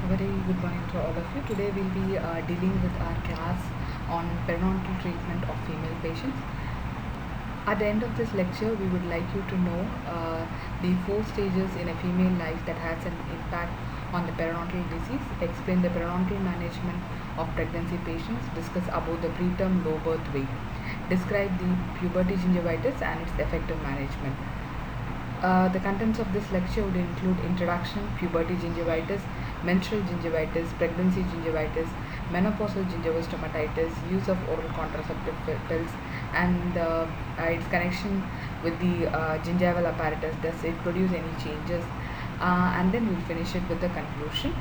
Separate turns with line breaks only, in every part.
A very good morning to all of you. Today we'll be dealing with our class on periodontal treatment of female patients. At the end of this lecture, we would like you to know the 4 stages in a female life that has an impact on the periodontal disease, explain the periodontal management of pregnancy patients, discuss about the preterm low birth weight, describe the puberty gingivitis and its effective management. The contents of this lecture would include introduction, puberty gingivitis, menstrual gingivitis, pregnancy gingivitis, menopausal gingivostomatitis, use of oral contraceptive pills, and its connection with the gingival apparatus. Does it produce any changes? And then we'll finish it with the conclusion.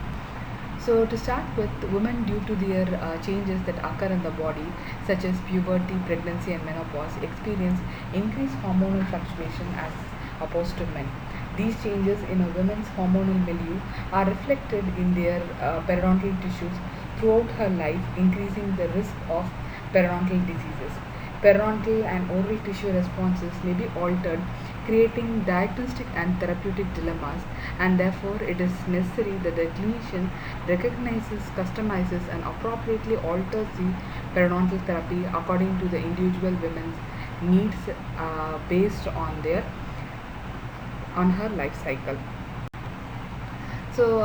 So to start with, women due to their changes that occur in the body, such as puberty, pregnancy and menopause, experience increased hormonal fluctuation as opposed to men. These changes in a woman's hormonal milieu are reflected in their periodontal tissues throughout her life, increasing the risk of periodontal diseases. Periodontal and oral tissue responses may be altered, creating diagnostic and therapeutic dilemmas, and therefore it is necessary that the clinician recognizes, customizes, and appropriately alters the periodontal therapy according to the individual woman's needs based on her life cycle. So,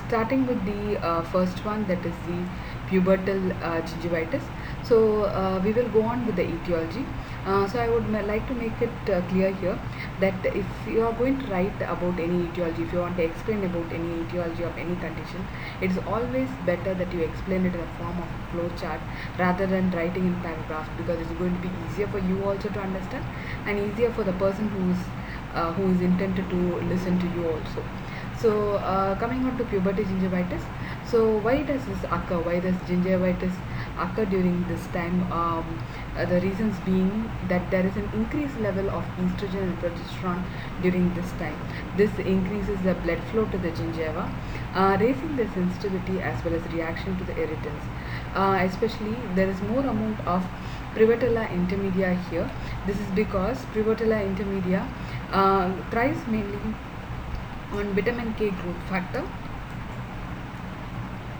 starting with the first one, that is the pubertal gingivitis. So, we will go on with the etiology. So, I would like to make it clear here that if you are going to write about any etiology, if you want to explain about any etiology of any condition, it is always better that you explain it in the form of a flow chart rather than writing in paragraphs, because it's going to be easier for you also to understand and easier for the person who is intended to listen to you also. So, coming on to puberty gingivitis. So, why does this occur? Why does gingivitis occur during this time? The reasons being that there is an increased level of estrogen and progesterone during this time. This increases the blood flow to the gingiva, raising the sensitivity as well as reaction to the irritants. Especially, there is more amount of Prevotella intermedia here. This is because Prevotella intermedia thrives mainly on vitamin K growth factor.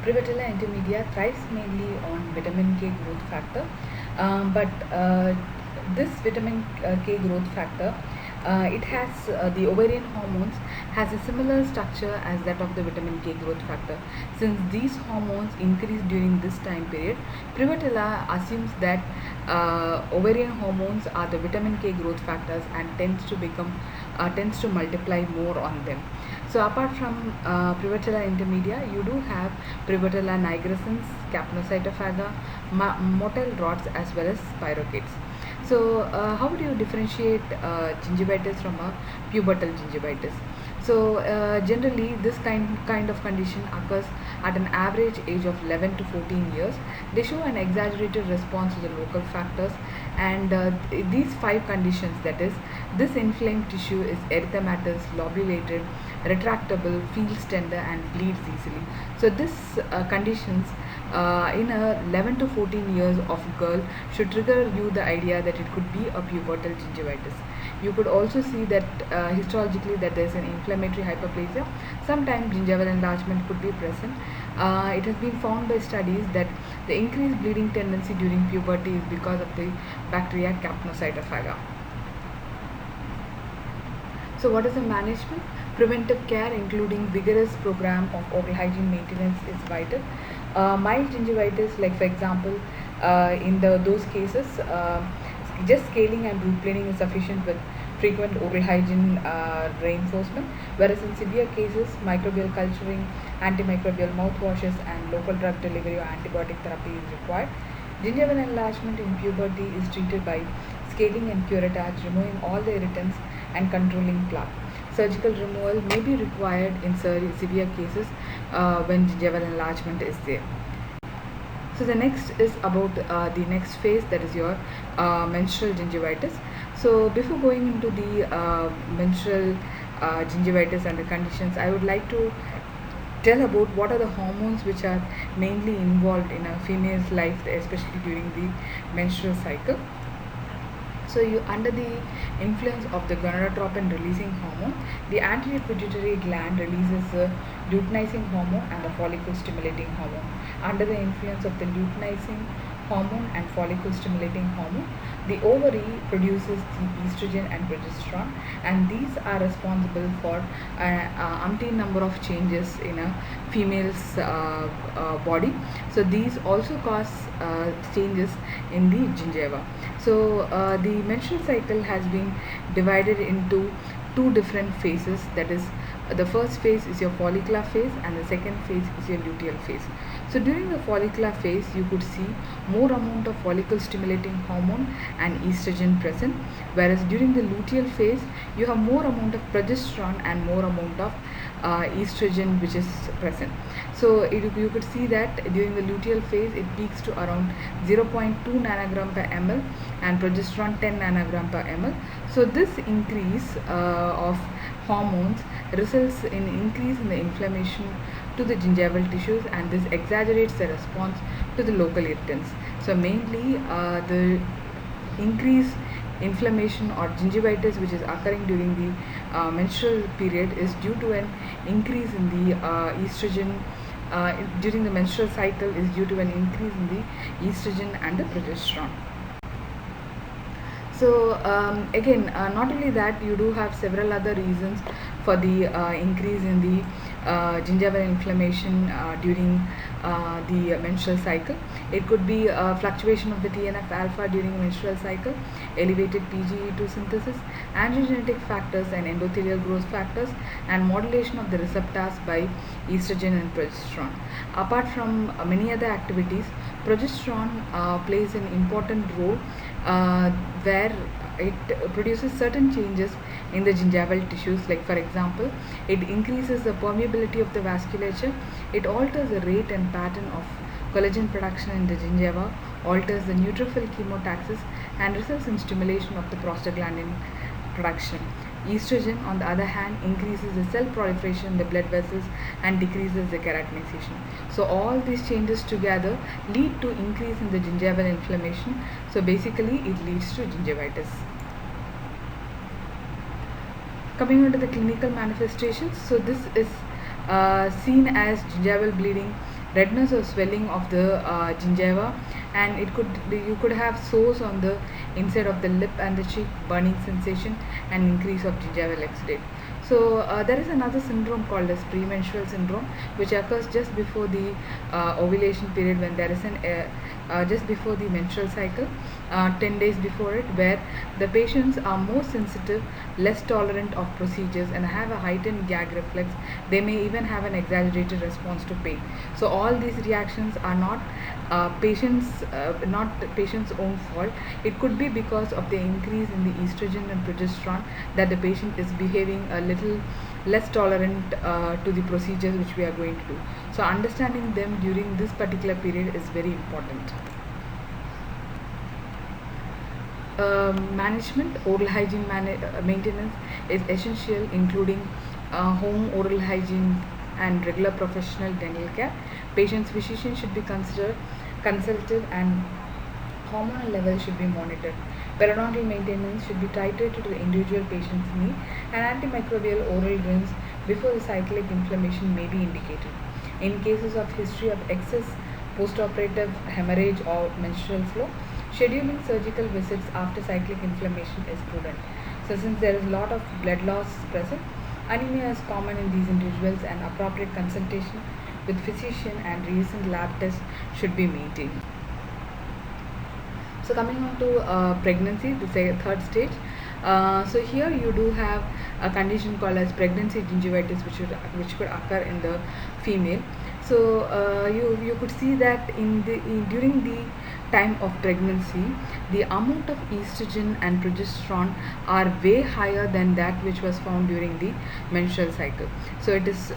Prevotella intermedia thrives mainly on vitamin K growth factor, but this vitamin K growth factor, it has the ovarian hormones has a similar structure as that of the vitamin K growth factor. Since these hormones increase during this time period, Prevotella assumes that ovarian hormones are the vitamin K growth factors and tends to multiply more on them. So apart from Prevotella intermedia, you do have Prevotella nigrescens, Capnocytophaga, motile rods as well as spirochetes. So how do you differentiate gingivitis from a pubertal gingivitis? So generally this kind of condition occurs at an average age of 11 to 14 years. They show an exaggerated response to the local factors, and these 5 conditions, that is, this inflamed tissue is erythematous, lobulated, retractable, feels tender and bleeds easily. So this conditions in a 11 to 14 years of girl should trigger you the idea that it could be a pubertal gingivitis. You could also see that histologically that there is an inflammatory hyperplasia. Sometimes gingival enlargement could be present. It has been found by studies that the increased bleeding tendency during puberty is because of the bacteria Capnocytophaga. So what is the management? Preventive care including vigorous program of oral hygiene maintenance is vital. Mild gingivitis, like for example, in those cases, just scaling and root cleaning is sufficient with frequent oral hygiene reinforcement, whereas in severe cases, microbial culturing, antimicrobial mouthwashes, and local drug delivery or antibiotic therapy is required. Gingival enlargement in puberty is treated by scaling and curettage, removing all the irritants and controlling plaque. Surgical removal may be required in severe cases when gingival enlargement is there. So the next is about the next phase, that is your menstrual gingivitis. So before going into the menstrual gingivitis and the conditions, I would like to tell about what are the hormones which are mainly involved in a female's life, especially during the menstrual cycle. So you under the influence of the gonadotropin releasing hormone, the anterior pituitary gland releases the luteinizing hormone and the follicle stimulating hormone. Under the influence of the luteinizing hormone and follicle stimulating hormone, the ovary produces the estrogen and progesterone, and these are responsible for umpteen number of changes in a female's body. So these also cause changes in the gingiva. So the menstrual cycle has been divided into two different phases, that is the first phase is your follicular phase and the second phase is your luteal phase. So during the follicular phase you could see more amount of follicle stimulating hormone and estrogen present, whereas during the luteal phase you have more amount of progesterone and more amount of estrogen which is present. So you could see that during the luteal phase it peaks to around 0.2 nanogram per ml and progesterone 10 nanogram per ml. So this increase of hormones results in increase in the inflammation to the gingival tissues, and this exaggerates the response to the local irritants. So mainly the increase inflammation or gingivitis which is occurring during the menstrual period is due to an increase in the estrogen during the menstrual cycle, is due to an increase in the estrogen and the progesterone. So again, not only that, you do have several other reasons for the increase in the gingival inflammation during the menstrual cycle. It could be fluctuation of the TNF alpha during the menstrual cycle, elevated PGE2 synthesis, androgenetic factors and endothelial growth factors, and modulation of the receptors by estrogen and progesterone. Apart from many other activities, progesterone plays an important role where it produces certain changes in the gingival tissues. Like for example, it increases the permeability of the vasculature, it alters the rate and pattern of collagen production in the gingiva, alters the neutrophil chemotaxis, and results in stimulation of the prostaglandin production. Estrogen, on the other hand, increases the cell proliferation in the blood vessels and decreases the keratinization. So all these changes together lead to increase in the gingival inflammation. So basically it leads to gingivitis. Coming on to the clinical manifestations, so this is seen as gingival bleeding, redness or swelling of the gingiva, and you could have sores on the inside of the lip and the cheek, burning sensation, and increase of gingival exudate. So there is another syndrome called as premenstrual syndrome, which occurs just before the ovulation period, when there is an just before the menstrual cycle, 10 days before it, where the patients are more sensitive, less tolerant of procedures, and have a heightened gag reflex. They may even have an exaggerated response to pain. So all these reactions are not patient's own fault. It could be because of the increase in the estrogen and progesterone that the patient is behaving a little less tolerant to the procedures which we are going to do. So understanding them during this particular period is very important. Management, oral hygiene maintenance is essential, including home oral hygiene and regular professional dental care. Patient's physician should be consulted, and hormonal levels should be monitored. Periodontal maintenance should be titrated to the individual patient's need, and antimicrobial oral rinse before the cyclic inflammation may be indicated. In cases of history of excess postoperative hemorrhage or menstrual flow, scheduling surgical visits after cyclic inflammation is prudent. So since there is a lot of blood loss present, anemia is common in these individuals, and appropriate consultation with physician and recent lab tests should be maintained. So coming on to pregnancy, the third stage. So here you do have a condition called as pregnancy gingivitis, which could occur in the female. So you could see that during the time of pregnancy, the amount of estrogen and progesterone are way higher than that which was found during the menstrual cycle. So it is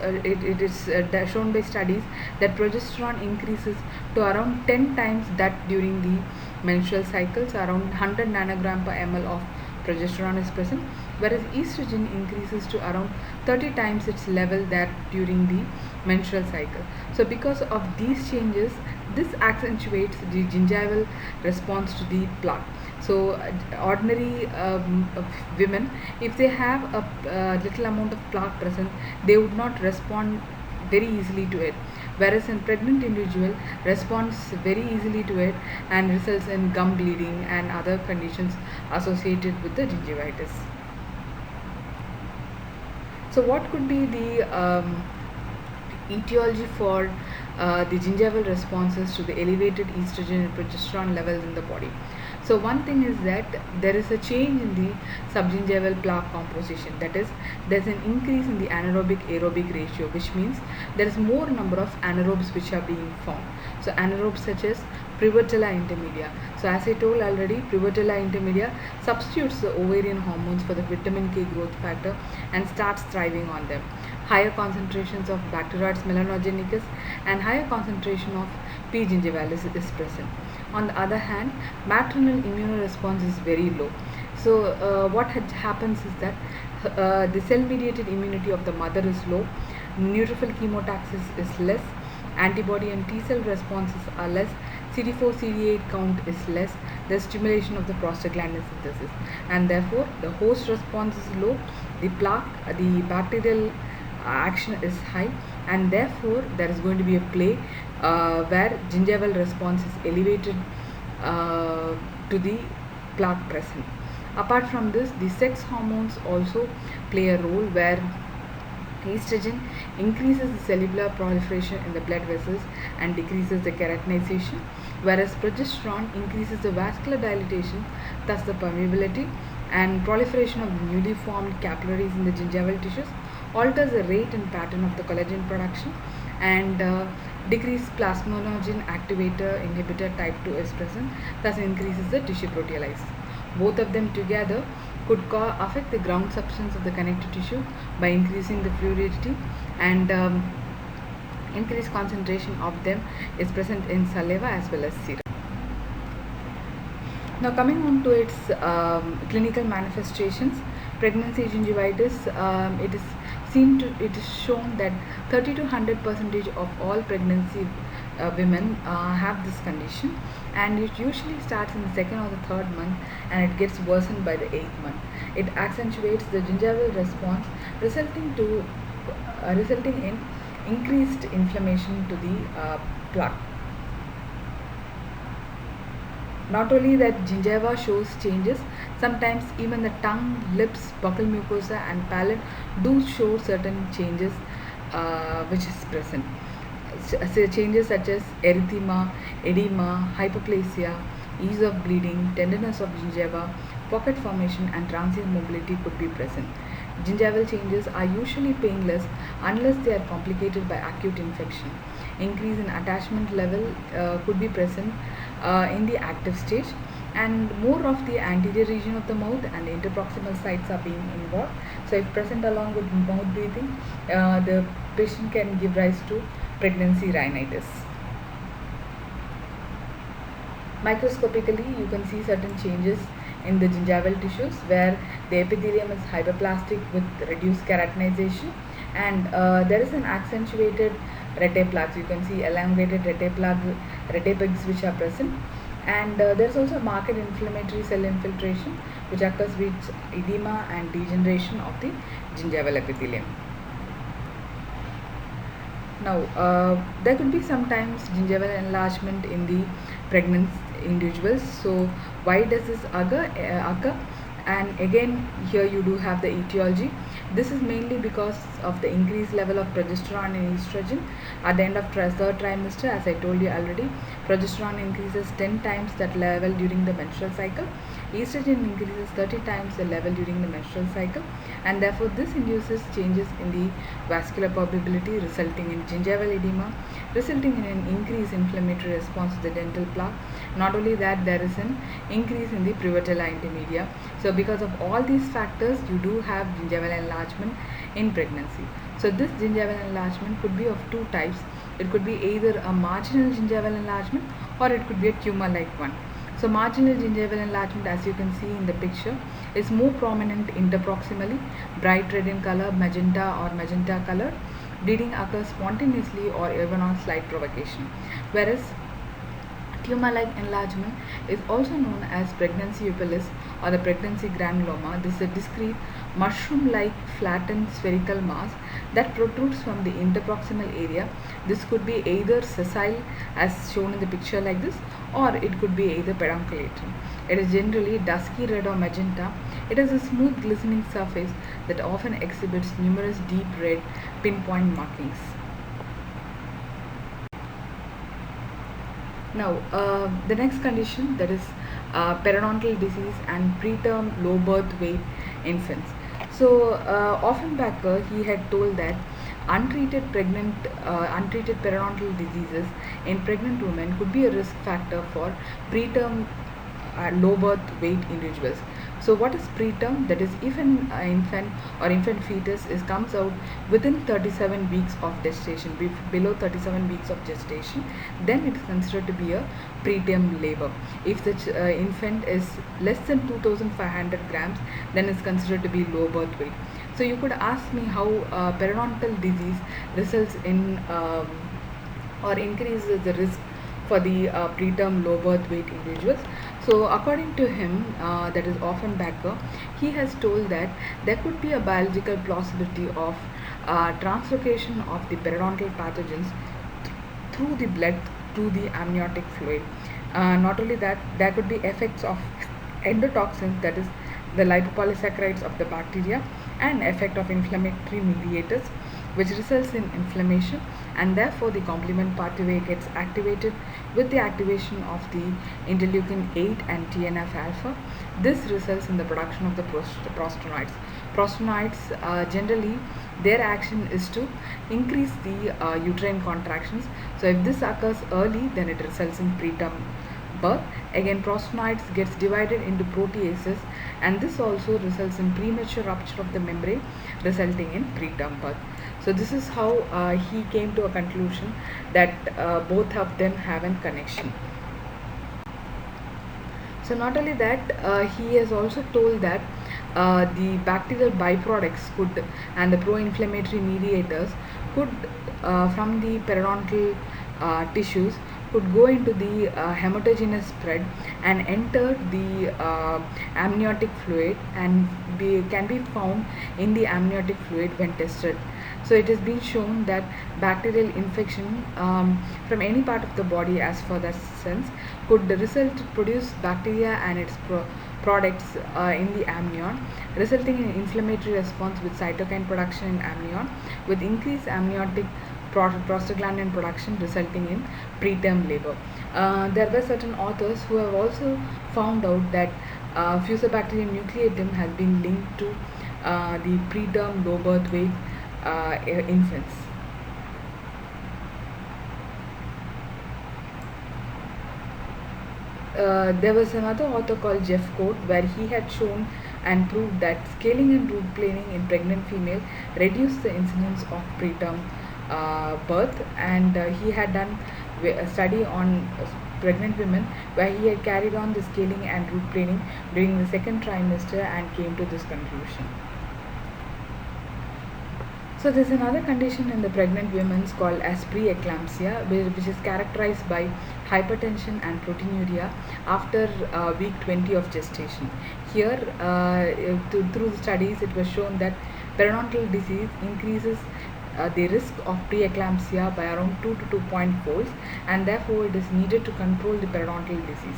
shown by studies that progesterone increases to around 10 times that during the menstrual cycle. So around 100 nanogram per ml of progesterone is present, whereas estrogen increases to around 30 times its level that during the menstrual cycle. So because of these changes, this accentuates the gingival response to the plaque. So ordinary women, if they have a little amount of plaque present, they would not respond very easily to it, whereas in pregnant individual responds very easily to it and results in gum bleeding and other conditions associated with the gingivitis. So what could be the etiology for the gingival responses to the elevated estrogen and progesterone levels in the body? So one thing is that there is a change in the subgingival plaque composition. That is, there's an increase in the anaerobic aerobic ratio, which means there is more number of anaerobes which are being formed. So anaerobes such as Prevotella intermedia. So as I told already, Prevotella intermedia substitutes the ovarian hormones for the vitamin K growth factor and starts thriving on them. Higher concentrations of Bacteroides melanogenicus and higher concentration of P. gingivalis is present. On the other hand, maternal immunoresponse is very low. So what happens is that the cell-mediated immunity of the mother is low, neutrophil chemotaxis is less, antibody and T cell responses are less, CD4 CD8 count is less, the stimulation of the prostaglandin synthesis, and therefore the host response is low, the plaque, the bacterial action is high, and therefore there is going to be a play where gingival response is elevated to the plaque present. Apart from this, the sex hormones also play a role where estrogen increases the cellular proliferation in the blood vessels and decreases the keratinization, whereas progesterone increases the vascular dilatation, thus the permeability and proliferation of the newly formed capillaries in the gingival tissues, alters the rate and pattern of the collagen production, and decreased plasminogen activator inhibitor type 2 is present, thus increases the tissue proteolysis. Both of them together could affect the ground substance of the connective tissue by increasing the fluidity, and increased concentration of them is present in saliva as well as serum. Now coming on to its clinical manifestations, pregnancy gingivitis, it is shown that 30 to 100% of all pregnancy women have this condition, and it usually starts in the second or the third month and it gets worsened by the 8th month. It accentuates the gingival response, resulting in increased inflammation to the plaque. Not only that, gingiva shows changes, sometimes even the tongue, lips, buccal mucosa and palate do show certain changes which is present. Changes such as erythema, edema, hyperplasia, ease of bleeding, tenderness of gingiva, pocket formation and transient mobility could be present. Gingival changes are usually painless unless they are complicated by acute infection. Increase in attachment level could be present in the active stage, and more of the anterior region of the mouth and the interproximal sites are being involved. So if present along with mouth breathing, the patient can give rise to pregnancy rhinitis. Microscopically, you can see certain changes in the gingival tissues where the epithelium is hyperplastic with reduced keratinization, and there is an accentuated rete-plaques. You can see elongated rete-pegs which are present, and there is also marked inflammatory cell infiltration which occurs with edema and degeneration of the gingival epithelium. Now, there could be sometimes gingival enlargement in the pregnant individuals. So, why does this occur? And again, here you do have the etiology. This is mainly because of the increased level of progesterone and estrogen at the end of third trimester. As I told you already, progesterone increases 10 times that level during the menstrual cycle. Estrogen increases 30 times the level during the menstrual cycle, and therefore this induces changes in the vascular permeability, resulting in gingival edema, resulting in an increased inflammatory response to the dental plaque. Not only that, there is an increase in the Prevotella intermedia. So because of all these factors, you do have gingival enlargement in pregnancy. So this gingival enlargement could be of two types. It could be either a marginal gingival enlargement or it could be a tumor-like one. So marginal gingival enlargement, as you can see in the picture, is more prominent interproximally, bright red in color, magenta or magenta color. Bleeding occurs spontaneously or even on slight provocation, whereas tumor-like enlargement is also known as pregnancy upillis or the pregnancy granuloma. This is a discrete mushroom-like flattened spherical mass that protrudes from the interproximal area. This could be either sessile as shown in the picture like this, or it could be either pedunculatum. It is generally dusky red or magenta. It has a smooth glistening surface that often exhibits numerous deep red pinpoint markings. Now, the next condition, that is periodontal disease and preterm low birth weight infants. So, Offenbacher, he had told that untreated periodontal diseases in pregnant women could be a risk factor for preterm low birth weight individuals. So what is preterm? That is, if an infant or infant fetus comes out within 37 weeks of gestation, below 37 weeks of gestation, then it is considered to be a preterm labor. If the infant is less than 2500 grams, then it's considered to be low birth weight. So you could ask me how periodontal disease results in or increases the risk for the preterm low birth weight individuals. So according to him, that is Offenbacher, he has told that there could be a biological plausibility of translocation of the periodontal pathogens through the blood to the amniotic fluid. Not only that, there could be effects of endotoxins, that is the lipopolysaccharides of the bacteria, and effect of inflammatory mediators, which results in inflammation, and therefore the complement pathway gets activated with the activation of the interleukin 8 and TNF alpha. This results in the production of the prostanoids. Prostanoids generally, their action is to increase the uterine contractions. So if this occurs early, then it results in preterm birth. Again, prostanoids gets divided into proteases, and this also results in premature rupture of the membrane, resulting in preterm birth. So this is how he came to a conclusion that both of them have a connection. So not only that, he has also told that the bacterial byproducts could and the pro-inflammatory mediators could from the periodontal tissues could go into the hematogenous spread and enter the amniotic fluid and can be found in the amniotic fluid when tested. So it has been shown that bacterial infection from any part of the body, as for that sense, could produce bacteria and its products in the amnion, resulting in inflammatory response with cytokine production in amnion, with increased amniotic prostaglandin production, resulting in preterm labor. There were certain authors who have also found out that Fusobacterium nucleatum has been linked to the preterm low birth weight infants. There was another author called Jeff Coate, where he had shown and proved that scaling and root planing in pregnant female reduced the incidence of preterm birth, and he had done a study on pregnant women where he had carried on the scaling and root planing during the second trimester and came to this conclusion. So there's another condition in the pregnant women called as preeclampsia, which is characterized by hypertension and proteinuria after week 20 of gestation. Here, through the studies, it was shown that periodontal disease increases the risk of preeclampsia by around 2 to 2.0 folds, and therefore it is needed to control the periodontal disease.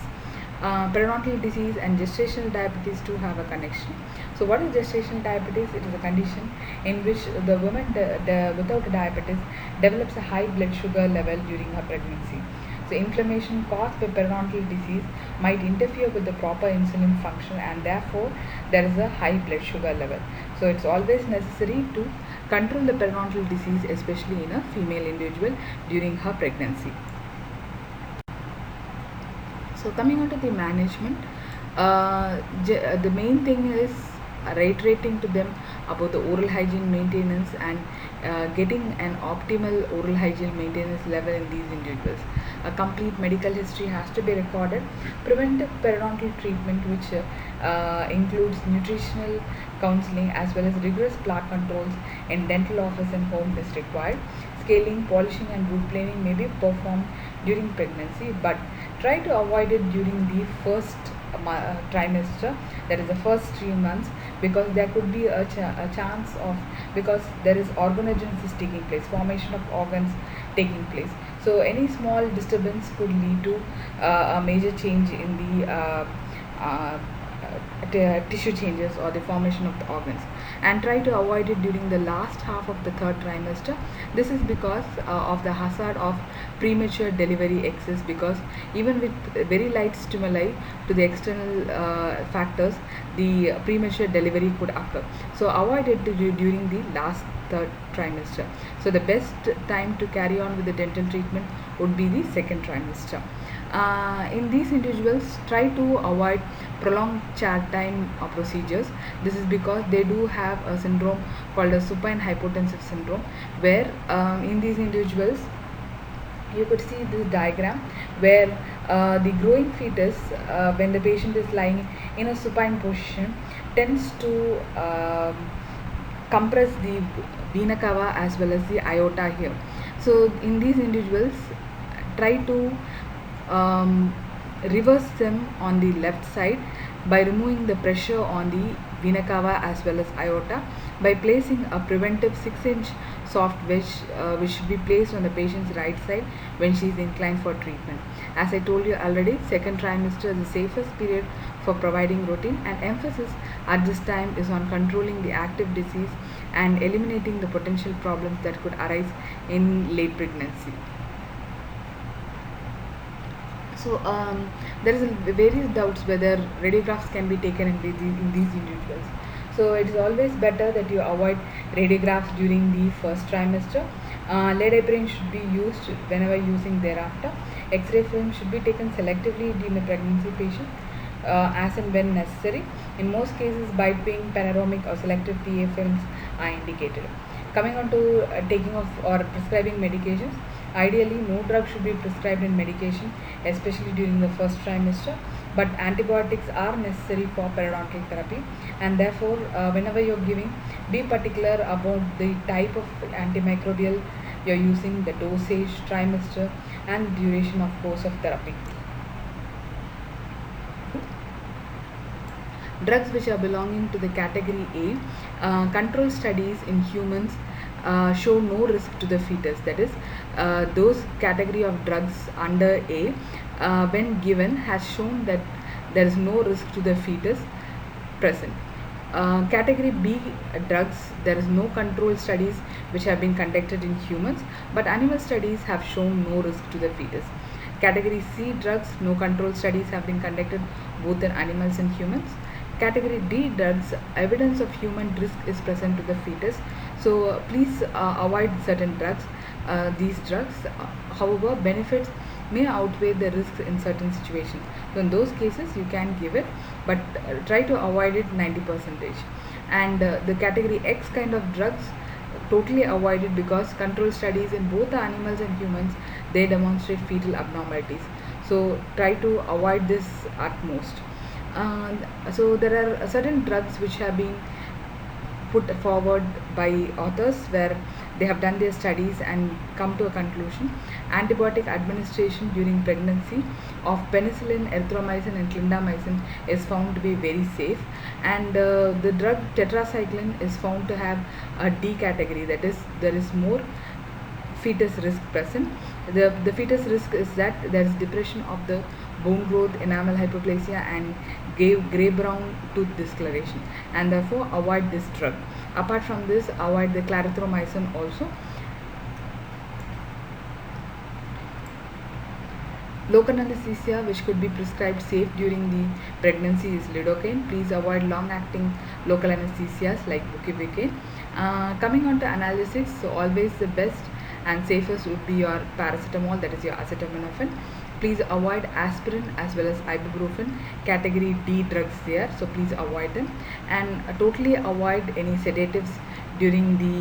Periodontal disease and gestational diabetes too have a connection. So what is gestational diabetes? It is a condition in which the woman without diabetes develops a high blood sugar level during her pregnancy. So inflammation caused by periodontal disease might interfere with the proper insulin function, and therefore there is a high blood sugar level. So it's always necessary to control the periodontal disease, especially in a female individual during her pregnancy. So coming on to the management, the main thing is reiterating to them about the oral hygiene maintenance and getting an optimal oral hygiene maintenance level in these individuals. A complete medical history has to be recorded. Preventive periodontal treatment, which includes nutritional counseling as well as rigorous plaque controls in dental office and home, is required. Scaling, polishing, and root planing may be performed during pregnancy, but try to avoid it during the first trimester, that is the first 3 months, because there could be a chance of, because there is organogenesis taking place, formation of organs taking place. So any small disturbance could lead to a major change in the tissue changes or the formation of the organs, and try to avoid it during the last half of the third trimester. This is because of the hazard of premature delivery exists, because even with very light stimuli to the external factors, the premature delivery could occur. So avoid it during the last third trimester. So the best time to carry on with the dental treatment would be the second trimester. In these individuals, try to avoid prolonged chair time procedures. This is because they do have a syndrome called a supine hypotensive syndrome, where in these individuals you could see this diagram where the growing fetus, when the patient is lying in a supine position, tends to compress the vena cava as well as the aorta here. So in these individuals, try to reverse them on the left side by removing the pressure on the vena cava as well as aorta by placing a preventive 6-inch soft wedge, which should be placed on the patient's right side when she is inclined for treatment. As I told you already, second trimester is the safest period for providing routine, and emphasis at this time is on controlling the active disease and eliminating the potential problems that could arise in late pregnancy. So there is various doubts whether radiographs can be taken in these individuals. So it is always better that you avoid radiographs during the first trimester. Lead should be used whenever using thereafter. X-ray film should be taken selectively in the pregnancy patient as and when necessary. In most cases, bite-paying, panoramic or selective PA films are indicated. Coming on to taking of or prescribing medications. Ideally, no drug should be prescribed in medication, especially during the first trimester, but antibiotics are necessary for periodontal therapy, and therefore, whenever you're giving, be particular about the type of antimicrobial you're using, the dosage, trimester, and duration of course of therapy. Drugs which are belonging to the category A, control studies in humans show no risk to the fetus. That is, those category of drugs under A, when given, has shown that there is no risk to the fetus present. Category B drugs, there is no control studies which have been conducted in humans, but animal studies have shown no risk to the fetus. Category C drugs, no control studies have been conducted both in animals and humans. Category D drugs, evidence of human risk is present to the fetus. So please avoid certain drugs. These drugs, however, benefits may outweigh the risks in certain situations. So in those cases, you can give it, but try to avoid it 90%. And the category X kind of drugs, totally avoid it, because control studies in both the animals and humans, they demonstrate fetal abnormalities. So try to avoid this at most. So there are certain drugs which have been put forward by authors where they have done their studies and come to a conclusion. Antibiotic administration during pregnancy of penicillin, erythromycin and clindamycin is found to be very safe, and the drug tetracycline is found to have a D category, that is, there is more fetus risk present. The fetus risk is that there is depression of the bone growth, enamel hyperplasia and grey brown tooth discoloration, and therefore avoid this drug. Apart from this, avoid the clarithromycin also. Local anesthesia which could be prescribed safe during the pregnancy is lidocaine. Please avoid long-acting local anesthesias like bupivacaine. Coming on to analgesics, so always the best and safest would be your paracetamol, that is your acetaminophen. Please avoid aspirin as well as ibuprofen, category D drugs there, so please avoid them, and totally avoid any sedatives during the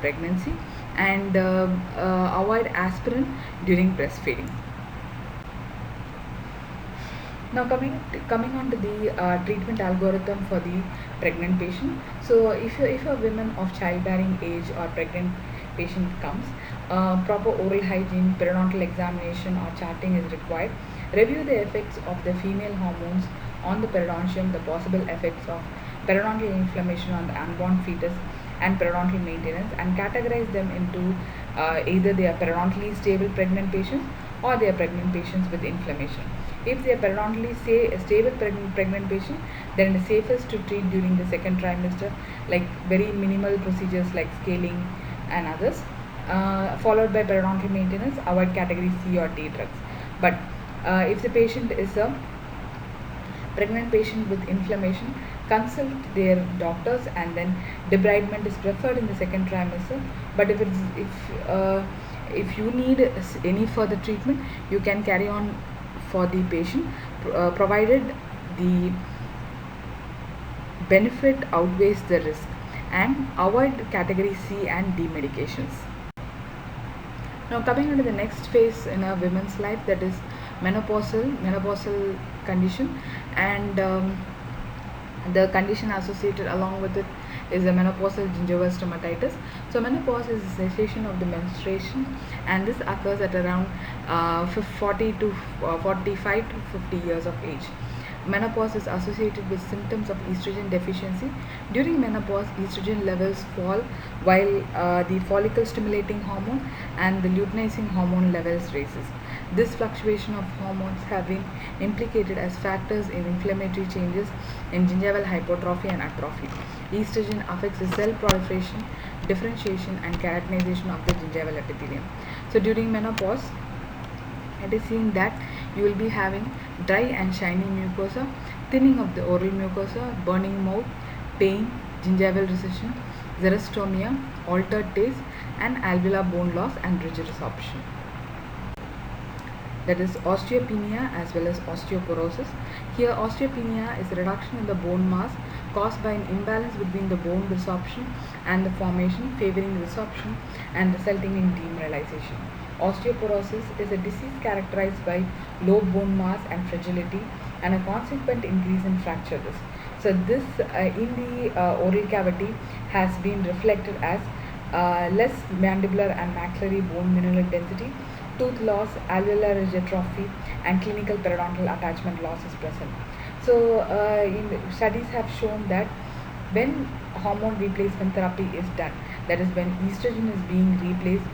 pregnancy, and avoid aspirin during breastfeeding. Now coming on to the treatment algorithm for the pregnant patient. So if a woman of childbearing age or pregnant patient comes, proper oral hygiene, periodontal examination or charting is required. Review the effects of the female hormones on the periodontium, the possible effects of periodontal inflammation on the unborn fetus and periodontal maintenance, and categorize them into either they are periodontally stable pregnant patients or they are pregnant patients with inflammation. If they are periodontally stable pregnant patient, then it is safest to treat during the second trimester, like very minimal procedures like scaling and others, followed by periodontal maintenance. Avoid category C or D drugs. But if the patient is a pregnant patient with inflammation, consult their doctors, and then debridement is preferred in the second trimester. But if you need any further treatment, you can carry on for the patient, provided the benefit outweighs the risk, and avoid category C and D medications. Now coming on to the next phase in a woman's life, that is menopausal condition, and the condition associated along with it is a menopausal gingival stomatitis. So menopause is the cessation of the menstruation, and this occurs at around 40 to 45 to 50 years of age. Menopause is associated with symptoms of estrogen deficiency. During menopause, estrogen levels fall, while the follicle stimulating hormone and the luteinizing hormone levels raises. This fluctuation of hormones have been implicated as factors in inflammatory changes in gingival hypertrophy and atrophy. Estrogen affects the cell proliferation, differentiation, and keratinization of the gingival epithelium. So during menopause, it is seen that you will be having dry and shiny mucosa, thinning of the oral mucosa, burning mouth, pain, gingival recession, xerostomia, altered taste, and alveolar bone loss and ridge resorption. That is osteopenia as well as osteoporosis. Here osteopenia is a reduction in the bone mass caused by an imbalance between the bone resorption and the formation, favoring resorption and resulting in demineralization. Osteoporosis is a disease characterized by low bone mass and fragility and a consequent increase in fracture risk. So this in the oral cavity has been reflected as less mandibular and maxillary bone mineral density, tooth loss, alveolar ridge atrophy, and clinical periodontal attachment loss is present. So studies have shown that when hormone replacement therapy is done, that is when estrogen is being replaced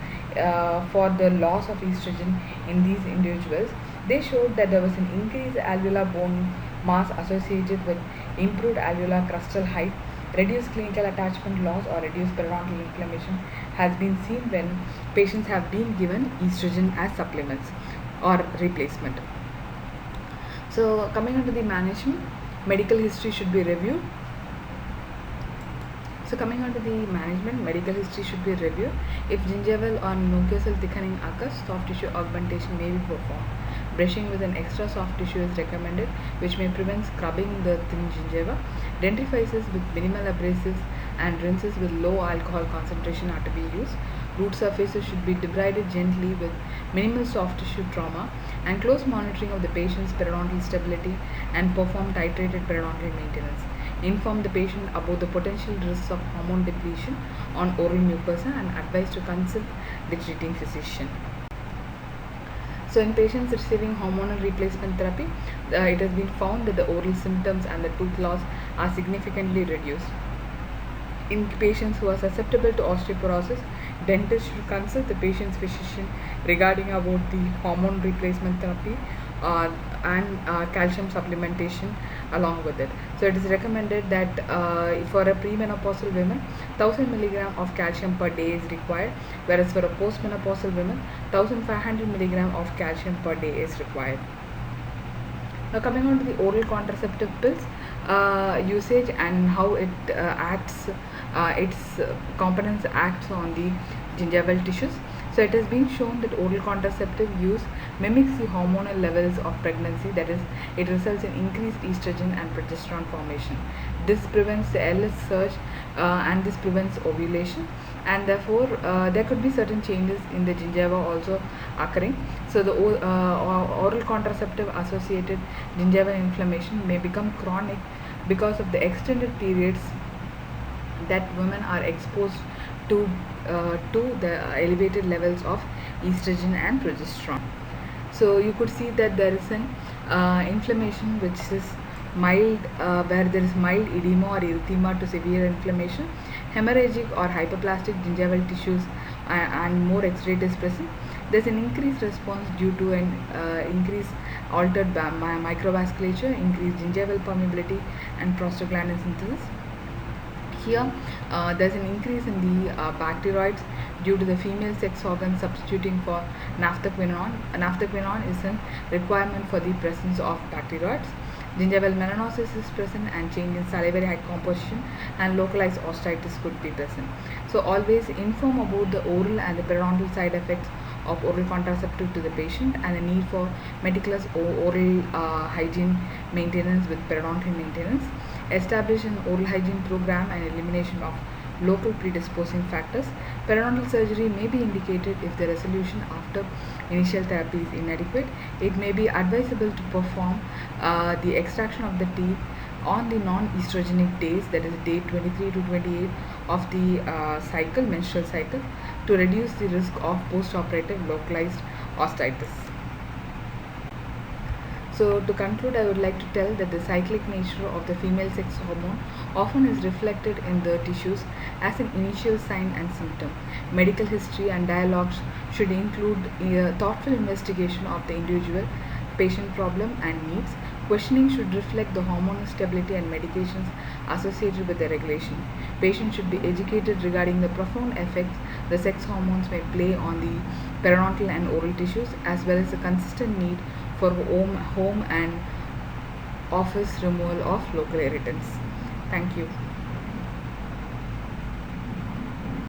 for the loss of estrogen in these individuals, they showed that there was an increased alveolar bone mass associated with improved alveolar crustal height. Reduced clinical attachment loss or reduced periodontal inflammation has been seen when patients have been given estrogen as supplements or replacement. So coming on to the management, medical history should be reviewed. So coming on to the management, medical history should be reviewed. If gingival or mucosal thickening occurs, soft tissue augmentation may be performed. Brushing with an extra soft tissue is recommended, which may prevent scrubbing the thin gingiva. Dentifrices with minimal abrasives and rinses with low alcohol concentration are to be used. Root surfaces should be debrided gently with minimal soft tissue trauma, and close monitoring of the patient's periodontal stability, and perform titrated periodontal maintenance. Inform the patient about the potential risks of hormone depletion on oral mucosa and advise to consult the treating physician. So in patients receiving hormonal replacement therapy, it has been found that the oral symptoms and the tooth loss are significantly reduced. In patients who are susceptible to osteoporosis, dentists should consult the patient's physician regarding about the hormone replacement therapy and calcium supplementation along with it. So it is recommended that for a premenopausal woman, 1000 mg of calcium per day is required, whereas for a postmenopausal woman, 1500 mg of calcium per day is required. Now coming on to the oral contraceptive pills usage and how it its components acts on the gingival tissues. So it has been shown that oral contraceptive use mimics the hormonal levels of pregnancy, that is, it results in increased estrogen and progesterone formation. This prevents the LS surge and this prevents ovulation, and therefore there could be certain changes in the gingiva also occurring. So the oral contraceptive associated gingival inflammation may become chronic because of the extended periods that women are exposed to the elevated levels of estrogen and progesterone. So you could see that there is an inflammation which is mild, where there is mild edema or erythema to severe inflammation, hemorrhagic or hyperplastic gingival tissues, and more X-ray is present. There's an increased response due to an increased altered microvasculature, increased gingival permeability, and prostaglandin synthesis. Here, there's an increase in the bacteroids due to the female sex organ substituting for naphthaquinone. Naphthaquinone is a requirement for the presence of bacteroids. Gingival melanosis is present, and change in salivary height composition and localized osteitis could be present. So always inform about the oral and the periodontal side effects of oral contraceptive to the patient, and the need for meticulous oral hygiene maintenance with periodontal maintenance. Establish an oral hygiene program and elimination of local predisposing factors. Periodontal surgery may be indicated if the resolution after initial therapy is inadequate. It may be advisable to perform the extraction of the teeth on the non-estrogenic days, that is day 23 to 28 of the menstrual cycle, to reduce the risk of post-operative localized osteitis. So to conclude, I would like to tell that the cyclic nature of the female sex hormone often is reflected in the tissues as an initial sign and symptom. Medical history and dialogues should include thoughtful investigation of the individual patient problem and needs. Questioning should reflect the hormonal stability and medications associated with the regulation. Patients should be educated regarding the profound effects the sex hormones may play on the periodontal and oral tissues, as well as the consistent need for home and office removal of local irritants. Thank you.